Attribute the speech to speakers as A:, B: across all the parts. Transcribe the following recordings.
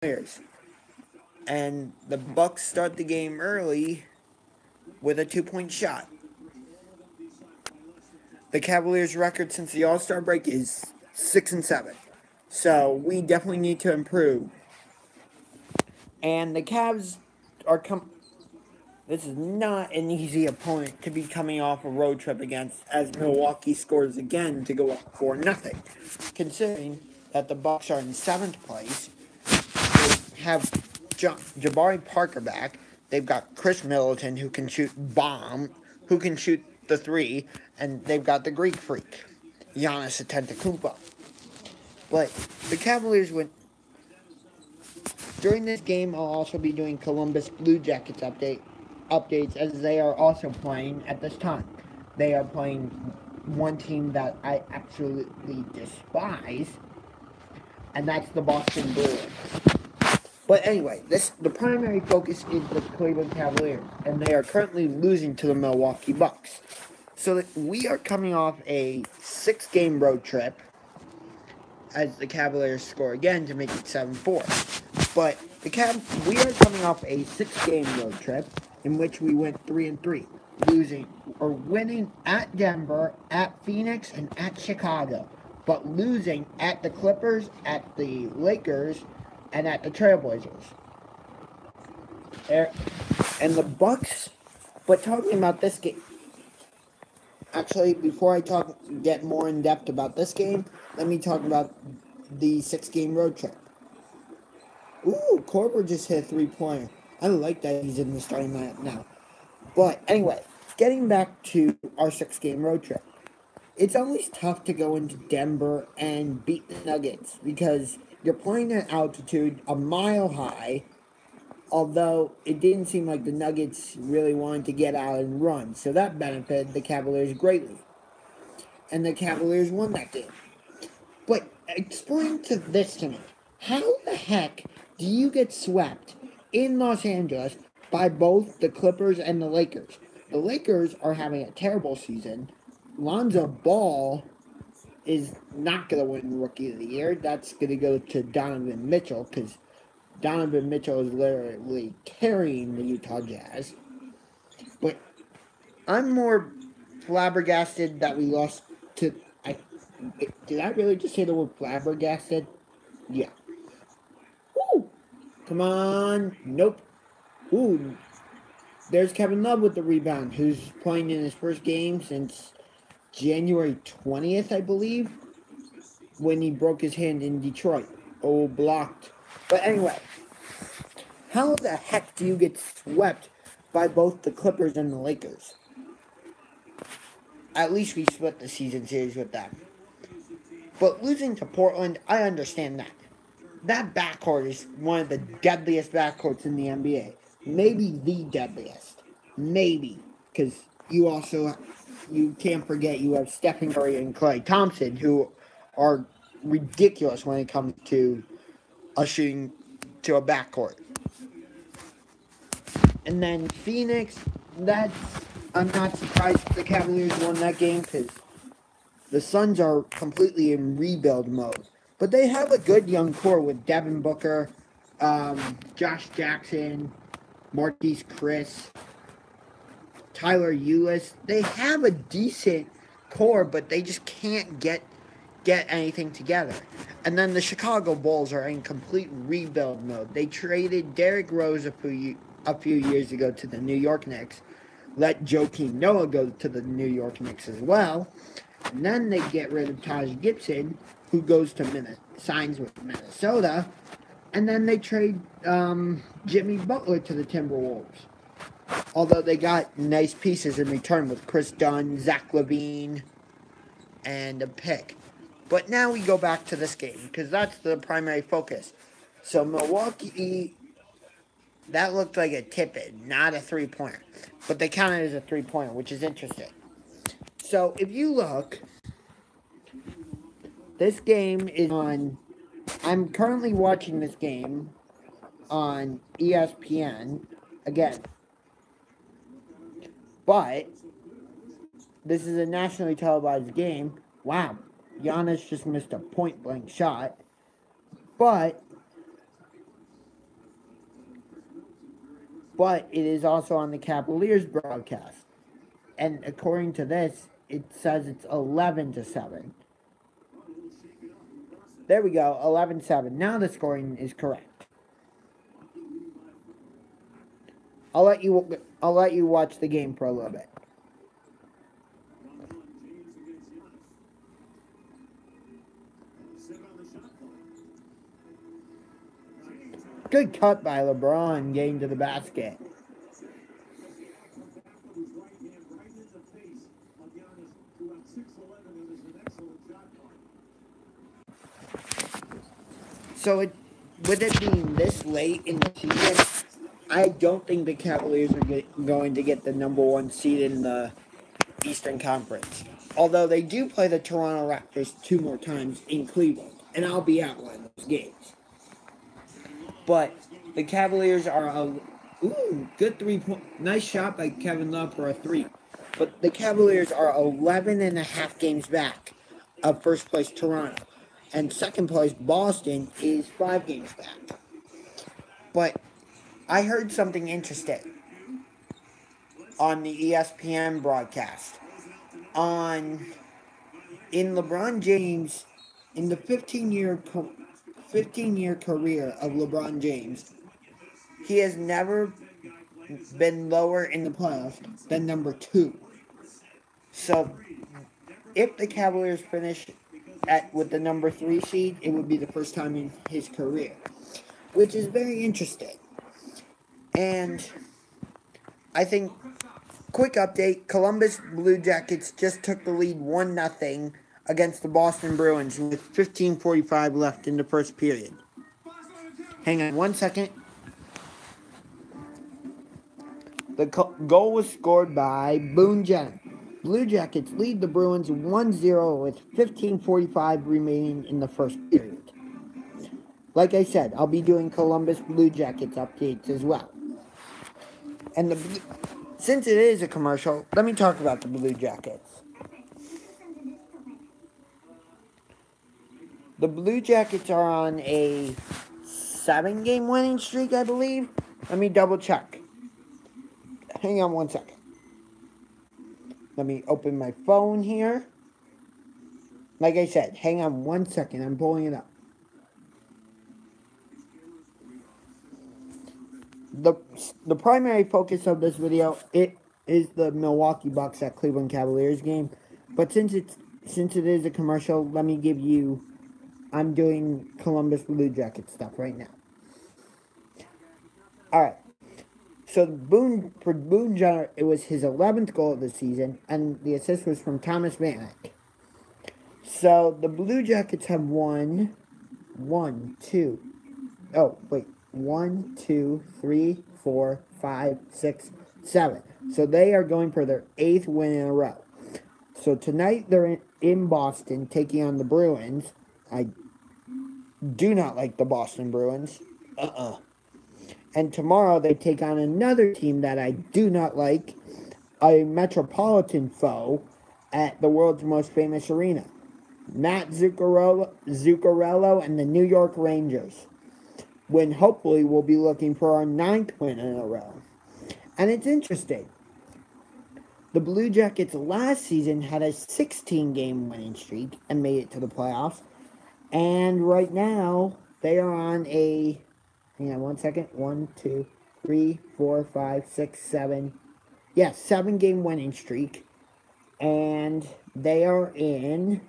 A: Cavaliers. And the Bucks start the game early with a 2-point shot. The Cavaliers' record since the All-Star break is 6-7. So we definitely need to improve. And the Cavs are This is not an easy opponent to be coming off a road trip against, as Milwaukee scores again to go up 4-0. Considering that the Bucks are in 7th place, they have Jabari Parker back. They've got Chris Middleton who can shoot the three, and they've got the Greek freak, Giannis Antetokounmpo. But the Cavaliers went. During this game, I'll also be doing Columbus Blue Jackets updates as they are also playing at this time. They are playing one team that I absolutely despise, and that's the Boston Bruins. But anyway, the primary focus is the Cleveland Cavaliers, and they are currently losing to the Milwaukee Bucks. So we are coming off a 6-game road trip as the Cavaliers score again to make it 7-4. But we are coming off a 6-game road trip in which we went 3-3, winning at Denver, at Phoenix, and at Chicago, but losing at the Clippers, at the Lakers, and at the Trailblazers. And the Bucks. But talking about this game, actually, before I get more in depth about this game, let me talk about the 6-game road trip. Ooh, Korver just hit a 3-pointer. I like that he's in the starting lineup now. But anyway, getting back to our 6-game road trip. It's always tough to go into Denver and beat the Nuggets because you're playing at altitude a mile high, although it didn't seem like the Nuggets really wanted to get out and run. So that benefited the Cavaliers greatly. And the Cavaliers won that game. But explain this to me. How the heck do you get swept in Los Angeles by both the Clippers and the Lakers? The Lakers are having a terrible season. Lonzo Ball is not going to win Rookie of the Year. That's going to go to Donovan Mitchell because Donovan Mitchell is literally carrying the Utah Jazz. But I'm more flabbergasted that we lost to... Did I really just say the word flabbergasted? Yeah. Woo! Come on. Nope. Ooh. There's Kevin Love with the rebound, who's playing in his first game since January 20th, I believe, when he broke his hand in Detroit. Oh, blocked. But anyway, how the heck do you get swept by both the Clippers and the Lakers? At least we split the season series with them. But losing to Portland, I understand that. That backcourt is one of the deadliest backcourts in the NBA. Maybe the deadliest. Maybe. Because you can't forget you have Stephen Curry and Klay Thompson, who are ridiculous when it comes to ushering to a backcourt. And then Phoenix, I'm not surprised the Cavaliers won that game because the Suns are completely in rebuild mode. But they have a good young core with Devin Booker, Josh Jackson, Marquise Chris, Tyler Ulis. They have a decent core, but they just can't get anything together. And then the Chicago Bulls are in complete rebuild mode. They traded Derrick Rose a few years ago to the New York Knicks, let Joakim Noah go to the New York Knicks as well, and then they get rid of Taj Gibson, who signs with Minnesota, and then they trade Jimmy Butler to the Timberwolves. Although they got nice pieces in return with Chris Dunn, Zach LaVine, and a pick. But now we go back to this game, because that's the primary focus. So Milwaukee, that looked like a tip-in, not a three-pointer. But they counted it as a three-pointer, which is interesting. So if you look, this game is on... I'm currently watching this game on ESPN, again. But this is a nationally televised game. Wow, Giannis just missed a point-blank shot. But but it is also on the Cavaliers broadcast. And according to this, it says it's 11-7. There we go, 11-7. Now the scoring is correct. I'll let you watch the game for a little bit. Good cut by LeBron getting to the basket. So with it being this late in the season, I don't think the Cavaliers are going to get the number 1 seed in the Eastern Conference. Although they do play the Toronto Raptors 2 more times in Cleveland, and I'll be at one of those games. But the Cavaliers are good 3-point, nice shot by Kevin Love for a 3. But the Cavaliers are 11.5 games back of first place Toronto, and second place Boston is 5 games back. But I heard something interesting on the ESPN broadcast. In LeBron James, in the 15-year career of LeBron James, he has never been lower in the playoffs than number 2. So, if the Cavaliers finish with the number 3 seed, it would be the first time in his career, which is very interesting. And I think, quick update, Columbus Blue Jackets just took the lead 1-0 against the Boston Bruins with 15:45 left in the first period. Hang on 1 second. The goal was scored by Boone Jenner. Blue Jackets lead the Bruins 1-0 with 15:45 remaining in the first period. Like I said, I'll be doing Columbus Blue Jackets updates as well. And since it is a commercial, let me talk about the Blue Jackets. The Blue Jackets are on a 7-game winning streak, I believe. Let me double check. Hang on 1 second. Let me open my phone here. Like I said, hang on 1 second. I'm pulling it up. The primary focus of this video is the Milwaukee Bucks at Cleveland Cavaliers game. But since it is a commercial, let me give you. I'm doing Columbus Blue Jacket stuff right now. All right. So for Boone Jenner, it was his 11th goal of the season, and the assist was from Thomas Vanek. So the Blue Jackets have won 1, 2, 3, 4, 5, 6, 7. So they are going for their 8th win in a row. So tonight they're in Boston taking on the Bruins. I do not like the Boston Bruins. And tomorrow they take on another team that I do not like, a metropolitan foe at the world's most famous arena. Matt Zuccarello and the New York Rangers, when hopefully we'll be looking for our 9th win in a row. And it's interesting. The Blue Jackets last season had a 16-game winning streak and made it to the playoffs. And right now, they are on a, hang on 1 second, 1, 2, 3, 4, 5, 6, 7. Yeah, 7-game winning streak. And they are in,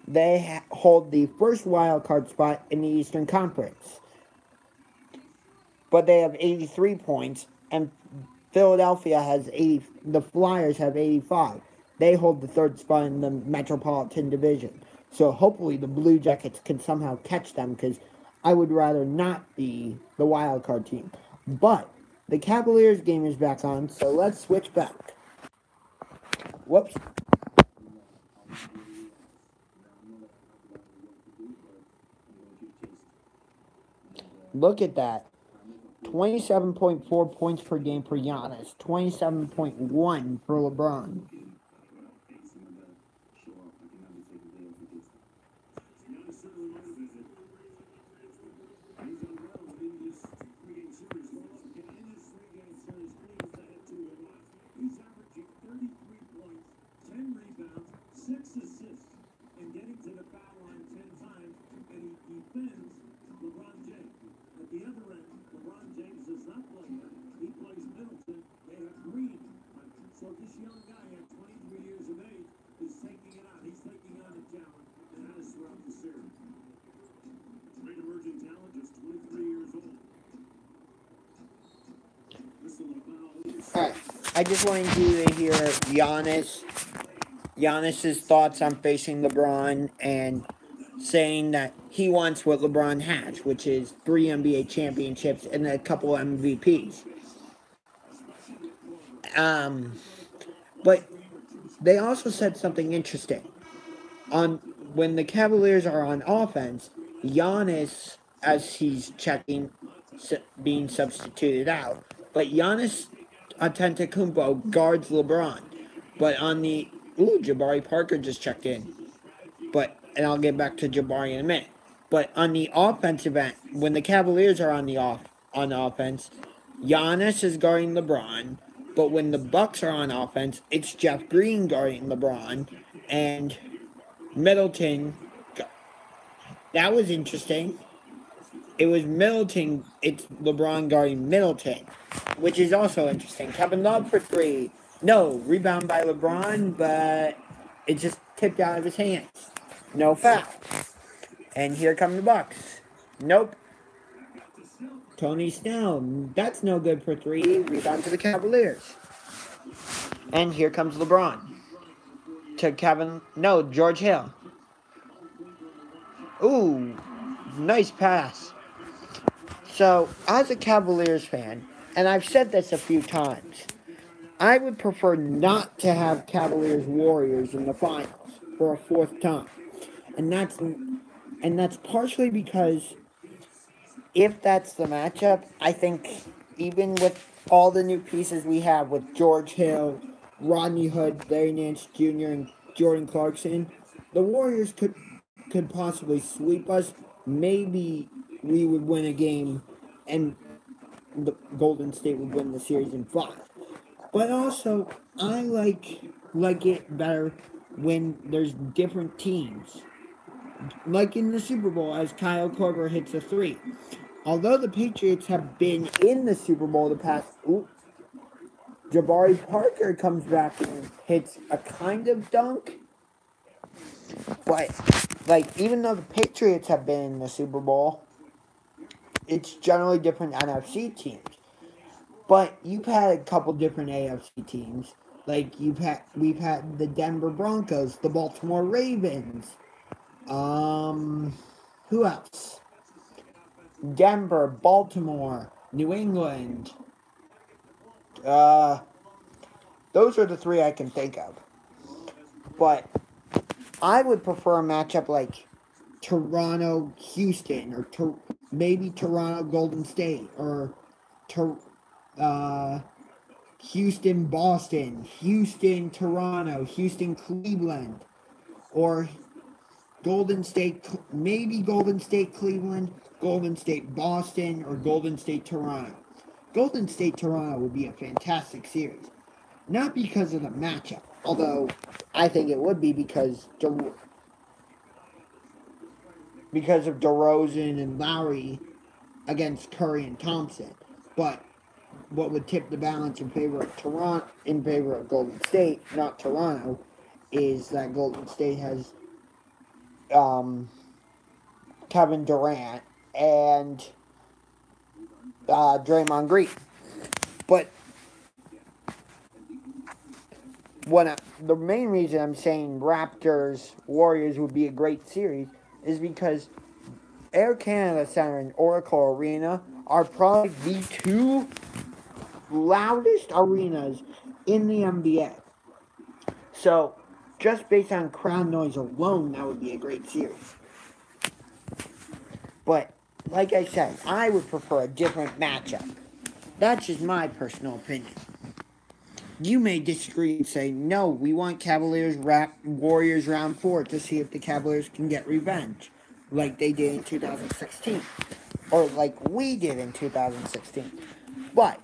A: they hold the first wild card spot in the Eastern Conference. But they have 83 points, and Philadelphia has 80, the Flyers have 85. They hold the 3rd spot in the Metropolitan Division. So hopefully the Blue Jackets can somehow catch them, because I would rather not be the wild card team. But the Cavaliers game is back on, so let's switch back. Whoops. Look at that. 27.4 points per game for Giannis. 27.1 for LeBron. I just wanted you to hear Giannis's thoughts on facing LeBron and saying that he wants what LeBron has, which is 3 NBA championships and a couple MVPs. But they also said something interesting. When the Cavaliers are on offense, Giannis, as he's checking, being substituted out. But Giannis Antetokounmpo guards LeBron. But on the Jabari Parker just checked in. And I'll get back to Jabari in a minute. But on the offensive end, when the Cavaliers are on offense, Giannis is guarding LeBron. But when the Bucks are on offense, it's Jeff Green guarding LeBron and Middleton. That was interesting. It was Middleton. It's LeBron guarding Middleton, which is also interesting. Kevin Love for 3. No, rebound by LeBron, but it just tipped out of his hands. No foul. And here come the Bucks. Nope. Tony Snell. That's no good for 3. Rebound to the Cavaliers. And here comes LeBron. To George Hill. Ooh, nice pass. So, as a Cavaliers fan, and I've said this a few times, I would prefer not to have Cavaliers Warriors in the finals for a 4th time. And that's partially because if that's the matchup, I think even with all the new pieces we have with George Hill, Rodney Hood, Larry Nance Jr., and Jordan Clarkson, the Warriors could possibly sweep us. Maybe we would win a game and the Golden State would win the series in 5. But also, I like it better when there's different teams. Like in the Super Bowl, as Kyle Korver hits a 3. Although the Patriots have been in the Super Bowl the past... Jabari Parker comes back and hits a kind of dunk. But, even though the Patriots have been in the Super Bowl, it's generally different NFC teams. But you've had a couple different AFC teams. We've had the Denver Broncos, the Baltimore Ravens. Who else? Denver, Baltimore, New England. Those are the 3 I can think of. But I would prefer a matchup like Toronto, Houston, or maybe Toronto, Golden State, or Houston, Boston, Houston, Toronto, Houston, Cleveland, or Golden State, maybe Golden State, Cleveland, Golden State, Boston, or Golden State, Toronto. Golden State, Toronto would be a fantastic series. Not because of the matchup, although I think it would be because of DeRozan and Lowry against Curry and Thompson. But what would tip the balance in favor of Golden State, not Toronto, is that Golden State has Kevin Durant and Draymond Green. But the main reason I'm saying Raptors Warriors would be a great series is because Air Canada Center and Oracle Arena are probably the 2 loudest arenas in the NBA. So, just based on crowd noise alone, that would be a great series. But, like I said, I would prefer a different matchup. That's just my personal opinion. You may disagree and say, no, we want Warriors round 4 to see if the Cavaliers can get revenge, like they did in 2016, or like we did in 2016. But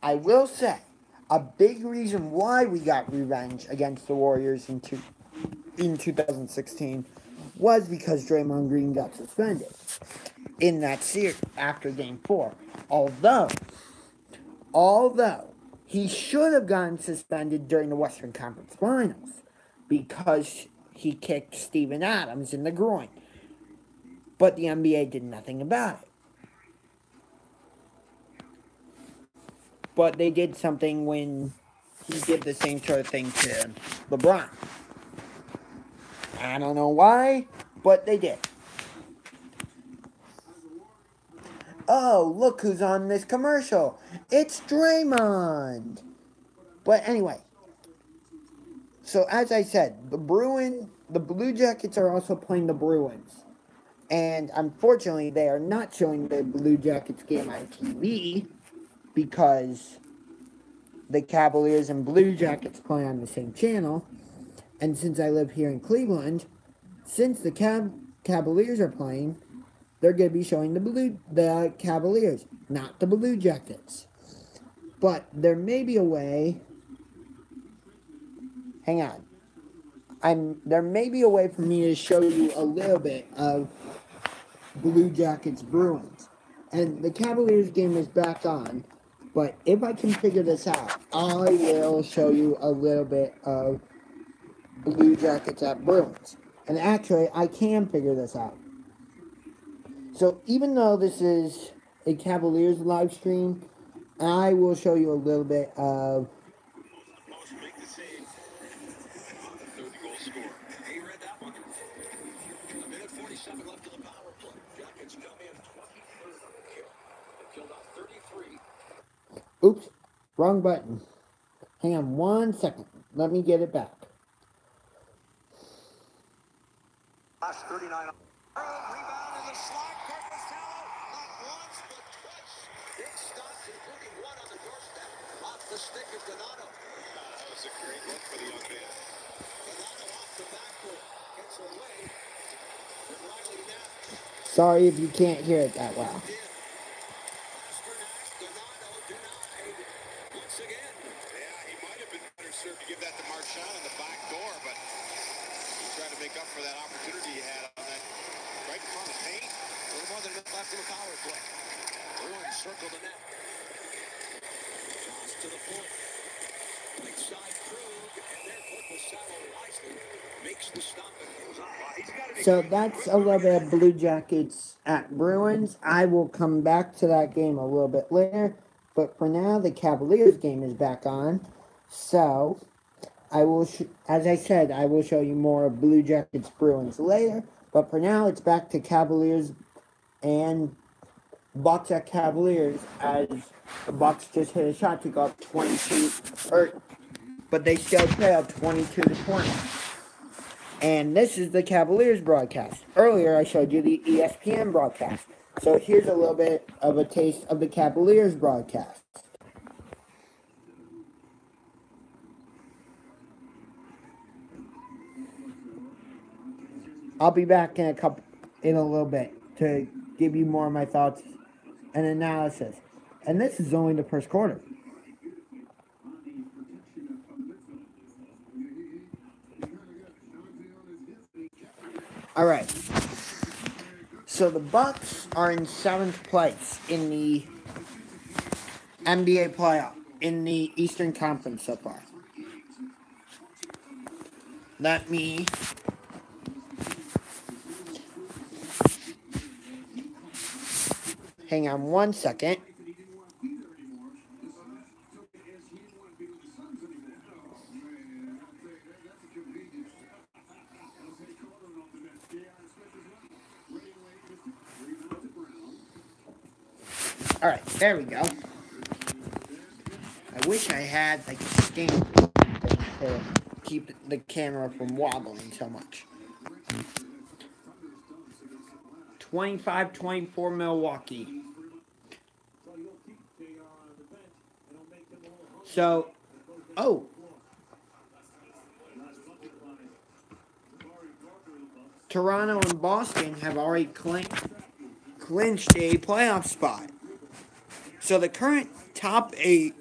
A: I will say, a big reason why we got revenge against the Warriors in 2016 was because Draymond Green got suspended in that series after Game 4. Although he should have gotten suspended during the Western Conference Finals because he kicked Steven Adams in the groin. But the NBA did nothing about it. but they did something when he did the same sort of thing to LeBron. I don't know why, but they did. Oh, look who's on this commercial. It's Draymond. But anyway, so as I said, the Blue Jackets are also playing the Bruins. And unfortunately, they are not showing the Blue Jackets game on TV because the Cavaliers and Blue Jackets play on the same channel. And since I live here in Cleveland, since the Cavaliers are playing, they're going to be showing the Cavaliers, not the Blue Jackets. But there may be a way. Hang on. There may be a way for me to show you a little bit of Blue Jackets Bruins. And the Cavaliers game is back on. But if I can figure this out, I will show you a little bit of Blue Jackets at Bruins. And actually, I can figure this out. So even though this is a Cavaliers live stream, I will show you a little bit of oops, wrong button. Hang on 1 second. Let me get it back.
B: Last 39. Rebound in the slot. Not once, but twice. Big stops, including one on the doorstep. Off the stick of Donato. That was a great look for the young man. Donato off the backboard. Gets away from Riley Nash.
A: Sorry if you can't hear it that well.
B: Once again. Yeah, he might have been better served to give that to Marchand on the back door, but he tried to make up for that opportunity he had on that right in front of the paint. A little more than enough left in the power play. Bruins circle the net. Toss to the point. Right side Krug, and then Purple Saddle wisely makes the stop and goes on.
A: So that's a little bit of Blue Jackets at Bruins. I will come back to that game a little bit later. But for now, the Cavaliers game is back on. So, I will, as I said, I will show you more of Blue Jackets Bruins later. But for now, it's back to Cavaliers and Bucks at Cavaliers as the Bucks just hit a shot to go up 22, but they still trail 22-20. And this is the Cavaliers broadcast. Earlier, I showed you the ESPN broadcast. So here's a little bit of a taste of the Cavaliers broadcast. I'll be back in a little bit to give you more of my thoughts and analysis. And this is only the first quarter. All right. So the Bucks are in 7th place in the NBA playoff, in the Eastern Conference so far. Let me hang on 1 second. All right, there we go. I wish I had like a stand to keep the camera from wobbling so much. 25-24 Milwaukee. So, Toronto and Boston have already clinched a playoff spot. So the current top 8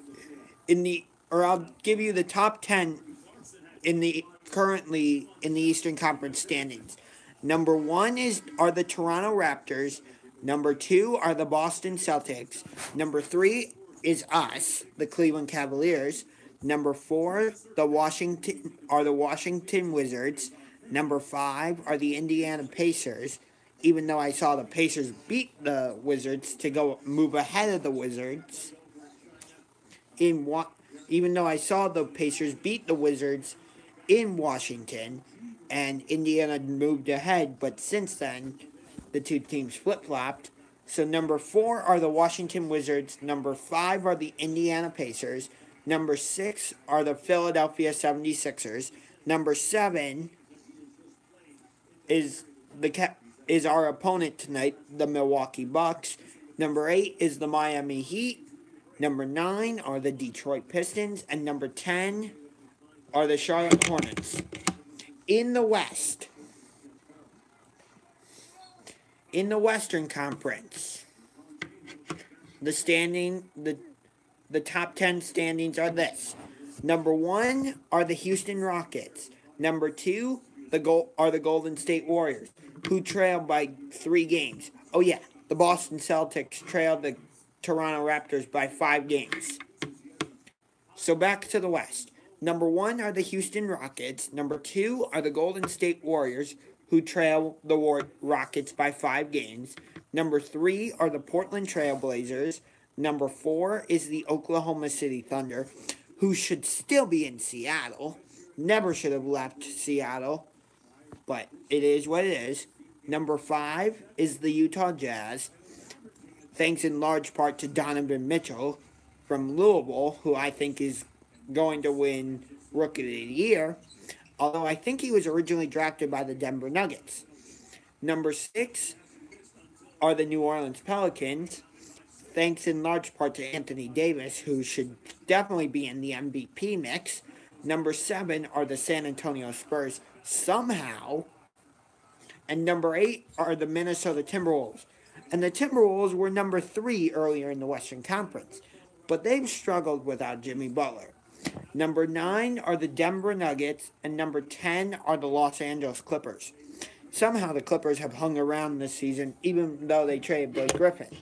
A: I'll give you the top 10 currently in the Eastern Conference standings. Number 1 are the Toronto Raptors. Number 2 are the Boston Celtics. Number 3 is us, the Cleveland Cavaliers. Number 4 the Washington Wizards. Number 5 are the Indiana Pacers. Even though I saw the Pacers beat the Wizards to move ahead of the Wizards. even though I saw the Pacers beat the Wizards in Washington, and Indiana moved ahead, but since then, the two teams flip-flopped. So number 4 are the Washington Wizards, number 5 are the Indiana Pacers, number 6 are the Philadelphia 76ers, number 7 is is our opponent tonight, the Milwaukee Bucks. Number 8 is the Miami Heat. Number 9 are the Detroit Pistons, and number 10 are the Charlotte Hornets. In the West, in the Western Conference, the top 10 standings are this. Number 1 are the Houston Rockets. Number 2 are the Golden State Warriors, who trail by 3 games. Oh yeah, the Boston Celtics trailed the Toronto Raptors by 5 games. So back to the West. Number 1 are the Houston Rockets. Number 2 are the Golden State Warriors, who trail the Rockets by 5 games. Number 3 are the Portland Trail Blazers. Number 4 is the Oklahoma City Thunder, who should still be in Seattle. Never should have left Seattle, but it is what it is. Number 5 is the Utah Jazz, thanks in large part to Donovan Mitchell from Louisville, who I think is going to win Rookie of the Year, although I think he was originally drafted by the Denver Nuggets. Number 6 are the New Orleans Pelicans, thanks in large part to Anthony Davis, who should definitely be in the MVP mix. Number 7 are the San Antonio Spurs, somehow. And number 8 are the Minnesota Timberwolves. And the Timberwolves were number 3 earlier in the Western Conference, but they've struggled without Jimmy Butler. Number 9 are the Denver Nuggets, and number 10 are the Los Angeles Clippers. Somehow the Clippers have hung around this season, even though they traded Blake Griffin.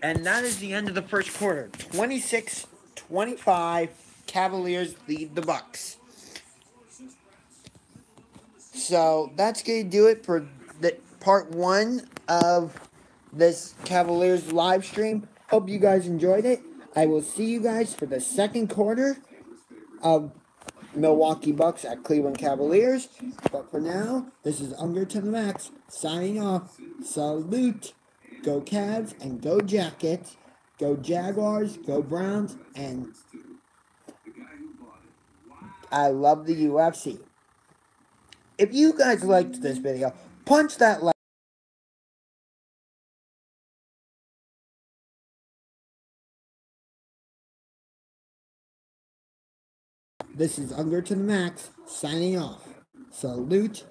A: And that is the end of the first quarter. 26-25, Cavaliers lead the Bucks. So that's going to do it for the part 1 of this Cavaliers live stream. Hope you guys enjoyed it. I will see you guys for the second quarter of Milwaukee Bucks at Cleveland Cavaliers. But for now, this is UngarToTheMax signing off. Salute. Go Cavs and go Jackets. Go Jaguars, go Browns, and I love the UFC. If you guys liked this video, punch that like. This is UngarToTheMax signing off. Salute.